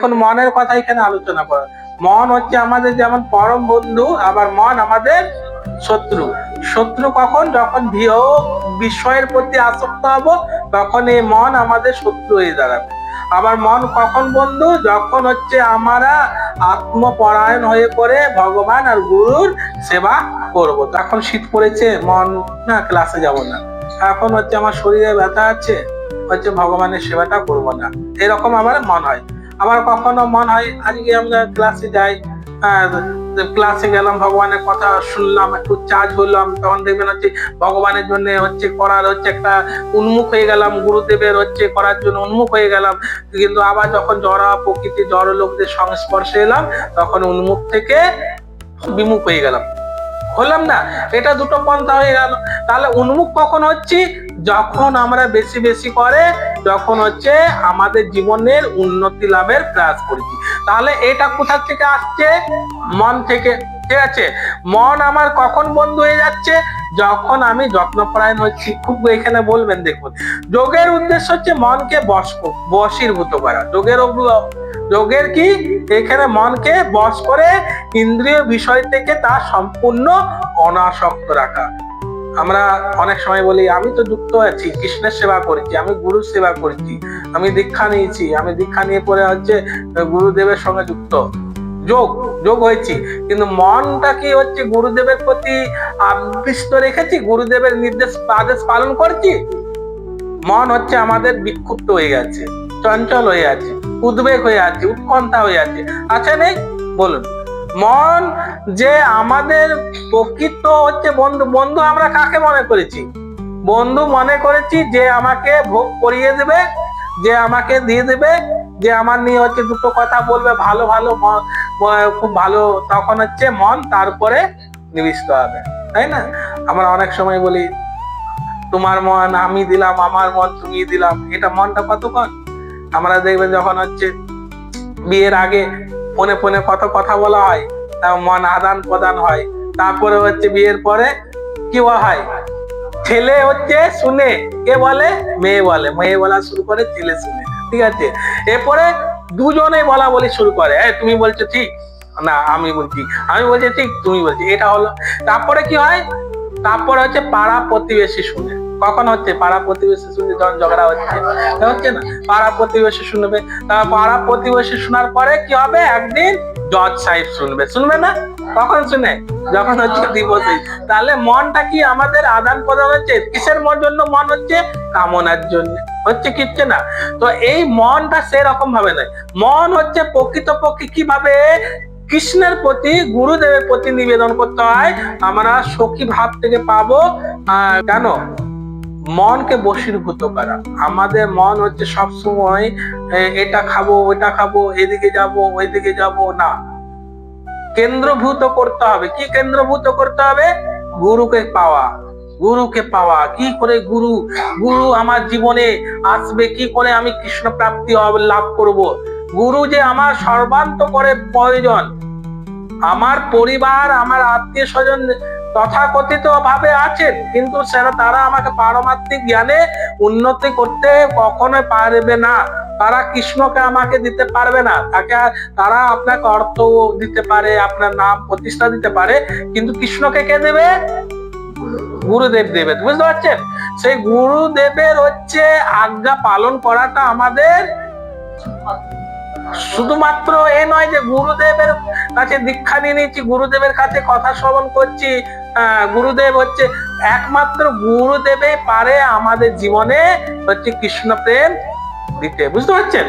এখন মনের কথা এখানে আলোচনা করা। মন হচ্ছে আমাদের যেমন পরম বন্ধু, আবার মন আমাদের শত্রু। শত্রু কখন? যখন বিষয়ের প্রতি আসক্ত হব, তখন এই মন আমাদের শত্রু হয়ে দাঁড়াবে। আবার মন কখন বন্ধু? যখন হচ্ছে আমরা আত্মপরায়ণ হয়ে পড়ে ভগবান আর গুরুর সেবা করব। এখন শীত পড়েছে, মন না ক্লাসে যাব না, এখন হচ্ছে আমার শরীরে ব্যথা আছে, হচ্ছে ভগবানের সেবাটা করব না, এরকম আবার মন হয়। আবার কখনো মন হয় আজকে আমরা ক্লাসে যাই, ক্লাসে গেলাম, ভগবানের কথা শুনলাম, একটু চার্জ হলাম, তখন দেখবেন হচ্ছে ভগবানের জন্য হচ্ছে করার হচ্ছে একটা উন্মুখ হয়ে গেলাম, গুরুদেবের হচ্ছে করার জন্য উন্মুখ হয়ে গেলাম। কিন্তু আবার যখন জড় প্রকৃতি জড় লোকদের সংস্পর্শে এলাম, তখন উন্মুখ থেকে বিমুখ হয়ে গেলাম, হলাম না? এটা দুটো পন্থা হয়ে গেল। তাহলে উন্মুখ কখন হচ্ছি? যখন আমরা বেশি বেশি করে যখন হচ্ছে আমাদের জীবনের উন্নতি লাভের প্রয়াস করছি। তাহলে এটা কোথা থেকে আসছে? মন থেকে। ঠিক আছে, মন আমার কখন বন্ধু হয়ে যাচ্ছে? যখন আমি যত্নপরায়ণ হচ্ছি। খুব এখানে বলবেন, দেখুন, যোগের উদ্দেশ্য হচ্ছে মনকে বশীভূত করা। যোগের কি? এখানে মনকে বশ করে ইন্দ্রিয় বিষয় থেকে তা সম্পূর্ণ অনাসক্ত রাখা। আমরা অনেক সময় বলি আমি তো যুক্ত আছি, কৃষ্ণের সেবা করেছি, আমি গুরুর সেবা করেছি, আমি দীক্ষা নিয়েছি, আমি দীক্ষা নিয়ে পরে হচ্ছে গুরুদেবের সঙ্গে যুক্ত, যোগ হয়েছি, কিন্তু মনটা কি হচ্ছে গুরুদেবের প্রতি আকৃষ্ট রেখেছি? গুরুদেবের আদেশ পালন করছি? মন হচ্ছে আমাদের বিক্ষুব্ধ হয়ে গেছে, চঞ্চল হয়ে আছে, উদ্বেগ হয়ে আছে, উৎকণ্ঠা হয়ে আছে, আছে নেই? বলুন। মন যে আমাদের প্রকৃত হচ্ছে বন্ধু আমরা কাকে মনে করেছি? বন্ধু মনে করেছি যে আমাকে ভোগ করিয়ে দেবে, যে আমাকে দিয়ে দেবে, যে আমার নিয়ে হচ্ছে দুটো কথা বলবে ভালো ভালো, খুব ভালো, তখন হচ্ছে মন তারপরে নিবিষ্ট হবে, তাই না? আমরা অনেক সময় বলি তোমার মন আমি দিলাম, আমার মন তুমি দিলাম। এটা মনটা কতক্ষণ? আমরা দেখবেন যখন হচ্ছে বিয়ের আগে ফোনে ফোনে কত কথা বলা হয়, মন আদান প্রদান হয়। তারপরে হচ্ছে বিয়ের পরে কি হয়? ছেলে হচ্ছে শুনে, কে বলে? মেয়ে বলে, মেয়ে বলা শুরু করে, ছেলে শুনে। ঠিক আছে, এরপরে দুজনে বলা বলি শুরু করে, তুমি বলছো ঠিক না, আমি বলছি, আমি বলছি ঠিক, তুমি বলছি, এটা হলো। তারপরে কি হয়? তারপরে হচ্ছে পাড়া প্রতিবেশী শুনে। কখন হচ্ছে? পাড়া প্রতিবেশী শুনে যখন ঝগড়া হচ্ছে না, পাড়া প্রতিবেশী শুনবে। পাড়া প্রতিবেশী শোনার পরে কি হবে? একদিন জজ সাহেব শুনবে না? কখন শুনে? যখন হচ্ছে দিবসে। তাহলে মনটা কি আমাদের আদান প্রদান হচ্ছে কিসের জন্য? মন হচ্ছে কামনার জন্য, হচ্ছে কিচ্ছে না। তো এই মনটা সেরকম ভাবে নয়। মন হচ্ছে প্রকৃতপক্ষে কিভাবে কৃষ্ণের প্রতি, গুরুদেবের প্রতি নিবেদন করতে হয়। আমরা সখী ভাব থেকে পাবো। কেন? মনকে বশীভূত করা। আমাদের মন হচ্ছে সবসময় এটা খাবো, ওইটা খাবো, এদিকে যাব, ওইদিকে যাব না। কেন্দ্রভূত করতে হবে। কি কেন্দ্রভূত করতে হবে? গুরুকে পাওয়া। গুরুকে পাওয়া। কি করে গুরু আমার জীবনে আসবে? কি করে আমি কৃষ্ণ প্রাপ্তি লাভ করব? গুরু যে আমার সর্বান্তকরে প্রয়োজন। আমার পরিবার, আমার আত্মীয় স্বজন তথাকথিত ভাবে আছেন, কিন্তু তারা আমাকে পারমাত্মিক জ্ঞানে উন্নতি করতে কখনোই পারবে না। তারা কৃষ্ণকে আমাকে দিতে পারবে না। তারা আপনাকে অর্থ দিতে পারে, আপনার নাম প্রতিষ্ঠা দিতে পারে, কিন্তু কৃষ্ণকে কে দেবে? গুরুদেব দেবে। বুঝতে পারছেন? সেই গুরুদেবের হচ্ছে আজ্ঞা পালন করাটা আমাদের শুধুমাত্র এ নয় যে গুরুদেবের কাছে দীক্ষা নিয়ে নিচ্ছি, গুরুদেবের কাছে কথা শ্রবণ করছি। গুরুদেব হচ্ছে একমাত্র গুরুদেবে পারে আমাদের জীবনে হচ্ছে কৃষ্ণ প্রেম দিতে। বুঝতে পারছেন?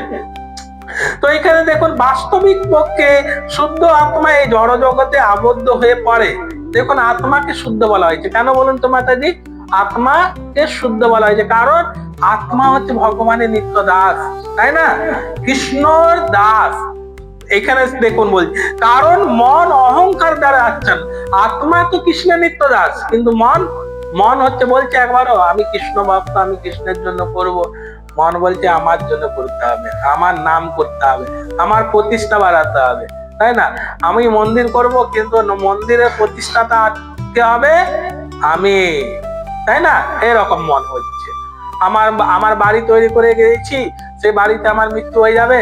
তো এখানে দেখুন, বাস্তবিক পক্ষে শুদ্ধ আত্মা এই জড় জগতে আবদ্ধ হয়ে পড়ে। দেখুন, আত্মাকে শুদ্ধ বলা হয়েছে কেন বলুন তো মাতাজি? আত্মাকে শুদ্ধ বলা হয়েছে কারণ আত্মা হচ্ছে ভগবানের নিত্য দাস, তাই না? কৃষ্ণর দাস। এখানে দেখুন বলছি, কারণ মন অহংকার দ্বারা আচ্ছন্ন। আত্মা তো কৃষ্ণের নিত্য দাস, কিন্তু মন হচ্ছে বলছে একবারও আমি কৃষ্ণ ভক্ত, আমি কৃষ্ণের জন্য করব। মন বলছে আমার জন্য করতে হবে, আমার নাম করতে হবে, আমার প্রতিষ্ঠা বাড়াতে হবে, তাই না? আমি মন্দির করব, কিন্তু মন্দিরের প্রতিষ্ঠাটা আটকে হবে আমি, তাই না? এরকম মন হচ্ছে। আমার বাড়ি তৈরি করে গেছি, সেই বাড়িতে আমার মৃত্যু হয়ে যাবে,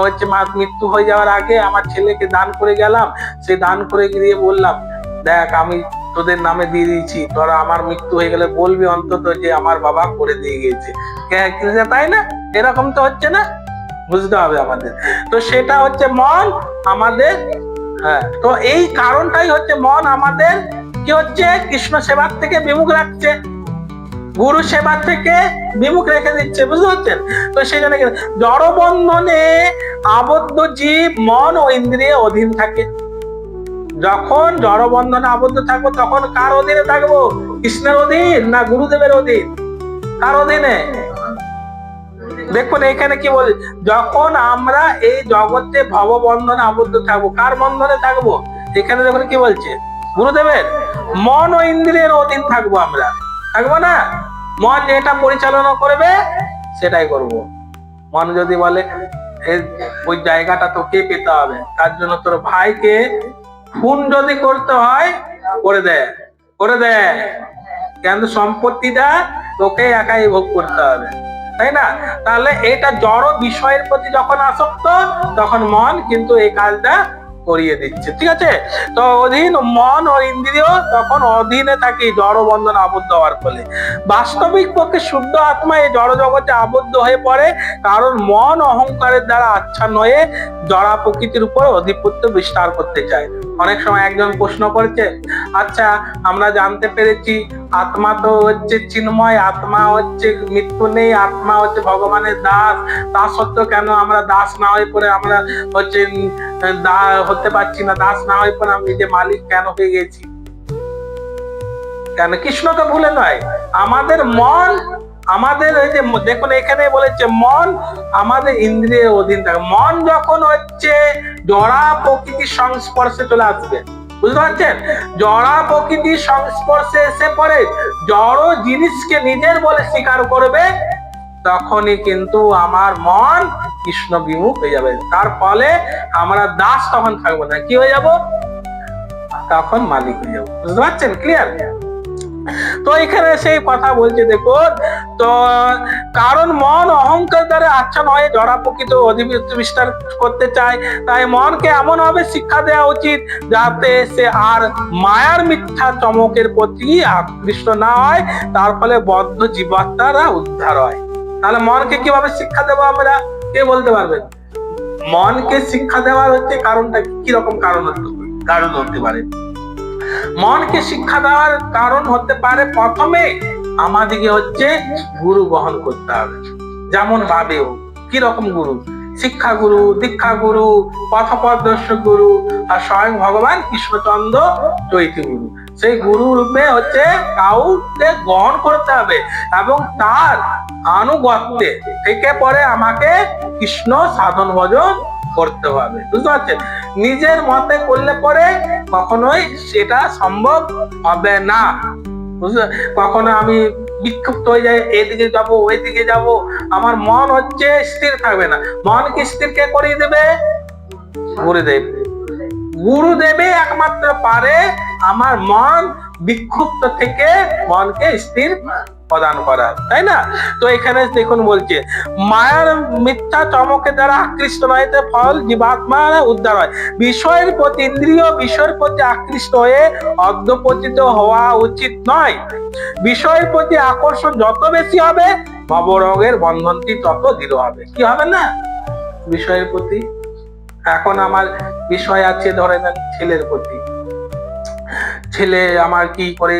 হচ্ছে মৃত্যু হয়ে যাওয়ার আগে আমার ছেলেকে দান করে গেলাম, সে দান করে গিয়ে বললাম দেখ আমি তোদের নামে দিয়ে দিয়েছি, তোরা আমার মৃত্যু হয়ে গেলে বলবি অন্তত যে আমার বাবা করে দিয়ে গেছে, তাই না? এরকম তো হচ্ছে না, বুঝতে হবে আমাদের। তো সেটা হচ্ছে মন আমাদের, হ্যাঁ, তো এই কারণটাই হচ্ছে মন আমাদের কি হচ্ছে কৃষ্ণ সেবার থেকে বিমুখ রাখছে, গুরু সেবা থেকে বিমুখ রেখে দিচ্ছে, বুঝতে পারছেন? তো সেই জন্য জড়বন্ধনে আবদ্ধ জীব মন ও ইন্দ্রিয় অধীন থাকে। যখন জড়বন্ধনে আবদ্ধ থাকবো তখন কার অধীনে থাকবো? কৃষ্ণের অধীন না গুরুদেবের অধীন? কার অধীনে? দেখুন এখানে কি বলে, যখন আমরা এই জগতে ভব বন্ধনে আবদ্ধ থাকবো, কার বন্ধনে থাকবো? এখানে দেখুন কি বলছে, গুরুদেবের। মন ও ইন্দ্রিয়ের অধীন থাকবো আমরা, থাকবো না? মন যেটা পরিচালনা করবে সেটাই করব। মন যদি বলে ওই জায়গাটা তোকে পেতে হবে, তার জন্য তোর ভাইকে খুন যদি করতে হয় করে দেয়, করে দেয়, কিন্তু সম্পত্তিটা তোকে একাই ভোগ করতে হবে, তাই না? তাহলে এটা জড় বিষয়ের প্রতি যখন আসক্ত তখন মন কিন্তু এই কাজটা করিয়ে দিচ্ছে, ঠিক আছে? তো অধীন মন ও ইন্দ্রিয় তখন অধীনে থাকি জড় বন্ধনে আবদ্ধ হওয়ার ফলে। বাস্তবিক পক্ষে শুদ্ধ আত্মা এই জড় জগতে আবদ্ধ হয়ে পড়ে, কারণ মন অহংকারের দ্বারা আচ্ছন্ন হয়ে জড়া প্রকৃতির উপর আধিপত্য বিস্তার করতে চায়। অনেক সময় একজন প্রশ্ন করেছে, আচ্ছা আমরা জানতে পেরেছি আত্মা তো হচ্ছে চিন্ময়, আত্মা হচ্ছে মৃত্যু নেই, আত্মা হচ্ছে ভগবানের দাস, তা সত্ত্বেও কেন আমরা দাস না হয়ে পড়ে আমরা হচ্ছে হতে পারছি না, দাস না হয়ে পড়ে আমি নিজে মালিক কেন হয়ে গেছি? কেন? কৃষ্ণকে ভুলে নয়, আমাদের মন, আমাদের এই যে দেখুন এখানে বলেছে মন আমাদের ইন্দ্রিয়ের অধীন থাকে। মন যখন হচ্ছে জড়া প্রকৃতির সংস্পর্শে চলে আসবে, বুঝতে পারছেন? জড়া প্রকৃতির সংস্পর্শে এসে পড়ে জড় জিনিসকে নিজের বলে স্বীকার করবে, তখনই কিন্তু আমার মন কৃষ্ণ বিমুখ হয়ে যাবে। তার ফলে আমরা দাস তখন থাকবো না, কি হয়ে যাব? তখন মালিক হয়ে যাবো, বুঝতে পারছেন? ক্লিয়ার? তো এখানে সেই কথা বলছে দেখুন, তো কারণ মন অহংকার দ্বারা আচ্ছন্ন হয়ে জড়া প্রকৃত অধিপত্য বিস্তার করতে চায়, তাই মনকে এমন ভাবে শিক্ষা দেওয়া উচিত যাতে সে আর মায়ার মিথ্যা চমকের প্রতি আকৃষ্ট না হয়, তার ফলে বদ্ধ জীবাত্মারা উদ্ধার হয়। তাহলে মনকে কিভাবে শিক্ষা দেবো আমরা? কে বলতে পারবেন? মনকে শিক্ষা দেওয়ার হচ্ছে কারণটা কি রকম কারণ হতে পারে? মনকে শিক্ষা দেওয়ার কারণ হতে পারে, প্রথমে আমাদেরকে হচ্ছে গুরু গ্রহণ করতে হবে। যেমন ভাবে কি রকম গুরু? শিক্ষা গুরু, দীক্ষা গুরু, পথপ্রদর্শক গুরু, আর স্বয়ং ভগবান কৃষ্ণচন্দ্র চৈতন্য গুরু। সেই গুরু রূপে হচ্ছে কাউকে গ্রহণ করতে হবে এবং তার আনুগত্যে থেকে পরে আমাকে কৃষ্ণ সাধন ভজন করতে হবে, বুঝতে পারছেন? নিজের মতে করলে পরে কখনোই সেটা সম্ভব হবে না, বুঝলে? কখনো আমি বিক্ষুব্ধ হয়ে যায়, এদিকে যাব ওইদিকে যাব, আমার মন হচ্ছে স্থির থাকবে না। মনকে স্থির কে করিয়ে দেবে? গুরুদেব। গুরুদেবে একমাত্র পারে আমার মন বিক্ষুব্ধ থেকে মনকে স্থির প্রদান করা, তাই না? তো এখানে দেখুন বলছে মায়ার মিথ্যা চমকের দ্বারা আকৃষ্ট নয়তে ফল জীবাত্মা উদ্ধার হয়। বিষয়ের প্রতি ইন্দ্রিয় বিষয়ের প্রতি আকৃষ্ট হয়ে অর্ধপতিত হওয়া উচিত নয়। বিষয়ের প্রতি আকর্ষণ যত বেশি হবে ভবরোগের বন্ধনটি তত দৃঢ় হবে। কি হবে না? বিষয়ের প্রতি, এখন আমার বিষয় আছে ধরে নেন ছেলের প্রতি, ছেলে আমার কি করে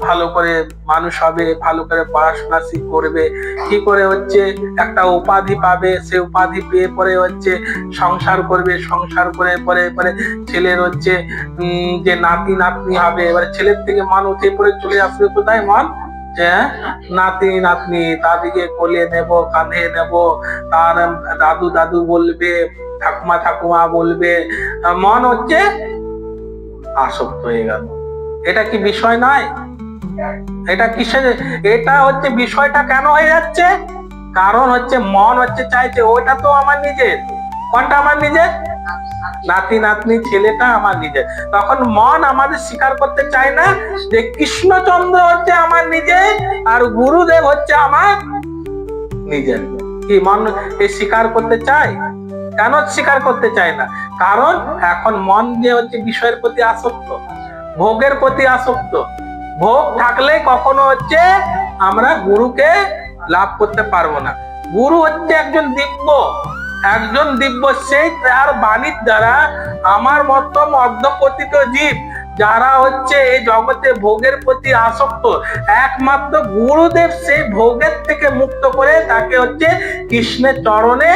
ভালো করে মানুষ হবে, ভালো করে পড়াশোনা করবে, কি করে হচ্ছে একটা উপাধি পাবে, সে উপাধি পেয়ে পরে হচ্ছে সংসার করবে, সংসার করে পরে পরে ছেলের হচ্ছে যে নাতি নাতনি হবে, এবার ছেলের থেকে মান উঠে পরে চলে আসবে কোথায়? মন যে নাতি নাতনি, তাদেরকে কোলে নেব, কাঁধে নেব, তার দাদু দাদু বলবে, ঠাকুমা ঠাকুমা বলবে, মন হচ্ছে আসক্ত হয়ে গেল। এটা কি বিষয় নয়? এটা কিসের? এটা হচ্ছে বিষয়টা কেন হয়ে যাচ্ছে? কারণ হচ্ছে মন হচ্ছে চাইছে ওইটা তো আমার নিজের। কোনটা আমার নিজের? নাতি নাতনি ছেলেটা আমার নিজের। তখন মন আমাদের স্বীকার করতে চায় না যে কৃষ্ণচন্দ্র হচ্ছে আমার নিজের আর গুরুদেব হচ্ছে আমার নিজের। কি মন স্বীকার করতে চায়? কেন স্বীকার করতে চায় না? কারণ এখন মন যে হচ্ছে বিষয়ের প্রতি আসক্ত, ভোগের প্রতি আসক্ত। ভোগ থাকলে কখনো হচ্ছে আমরা গুরুকে লাভ করতে পারবো না। গুরু হচ্ছে একজন দিব্য, সেই তার বাণীর দ্বারা আমার মতো মধ্যপতিত জীব যারা হচ্ছে এই জগতে ভোগের প্রতি আসক্ত, একমাত্র গুরুদেব সেই ভোগের থেকে মুক্ত করে তাকে হচ্ছে কৃষ্ণের চরণে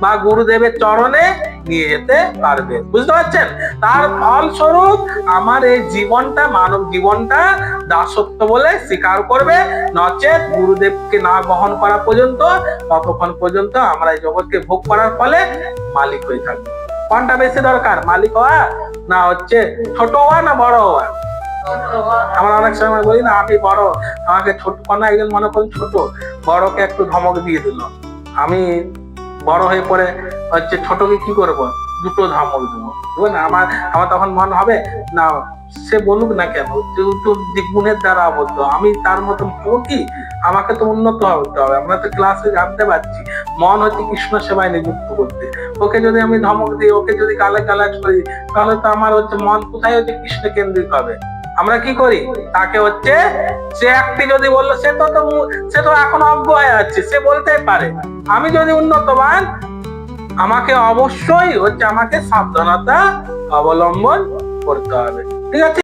বা গুরুদেবের চরণে নিয়ে যেতে পারবে। বুঝতে পারছেন? তার ফলস্বরূপ আমার এই জীবনটা, মানব জীবনটা দাসত্ব বলে স্বীকার করবে, নচেত গুরুদেবকে না গ্রহণ করা পর্যন্ত, ততক্ষণ পর্যন্ত আমরা এই জগৎকে ভোগ করার ফলে মালিক হয়ে থাকবো। কোনটা বেশি দরকার, মালিক হওয়া না হচ্ছে ছোট হওয়া না বড় হওয়া? আমরা অনেক সময় বলি না আমি বড়, আমাকে ছোট কোনো একজন মনে করেন ছোট, বড়কে একটু ধমক দিয়ে দিল, আমি বড় হয়ে পড়ে হচ্ছে ছোটকে কি করবো, দুটো ধমক দেবো, বুঝলেন? আমার তখন মনে হবে না সে বলুক না কেন, যেহেতু গুণের দ্বারা আবদ্ধ, আমি তার মতন হবো কি? আমাকে তো উন্নত হতে হবে। আমরা তো ক্লাসে জানতে পারছি মন হচ্ছে কৃষ্ণ সেবায় নিযুক্ত করতে। ওকে যদি আমি ধমক দিই, ওকে যদি গালাগালাজ করি, তাহলে তো আমার হচ্ছে মন কোথায় হচ্ছে কৃষ্ণ কেন্দ্রিক হবে। আমরা কি করি, তাকে হচ্ছে সে একটি যদি বললো, সে তো এখন অজ্ঞ হয়ে আছে, সে বলতেই পারে। আমি যদি উন্নতমান, আমাকে অবশ্যই হচ্ছে আমাকে সাবধানতা অবলম্বন করতে হবে। ঠিক আছে?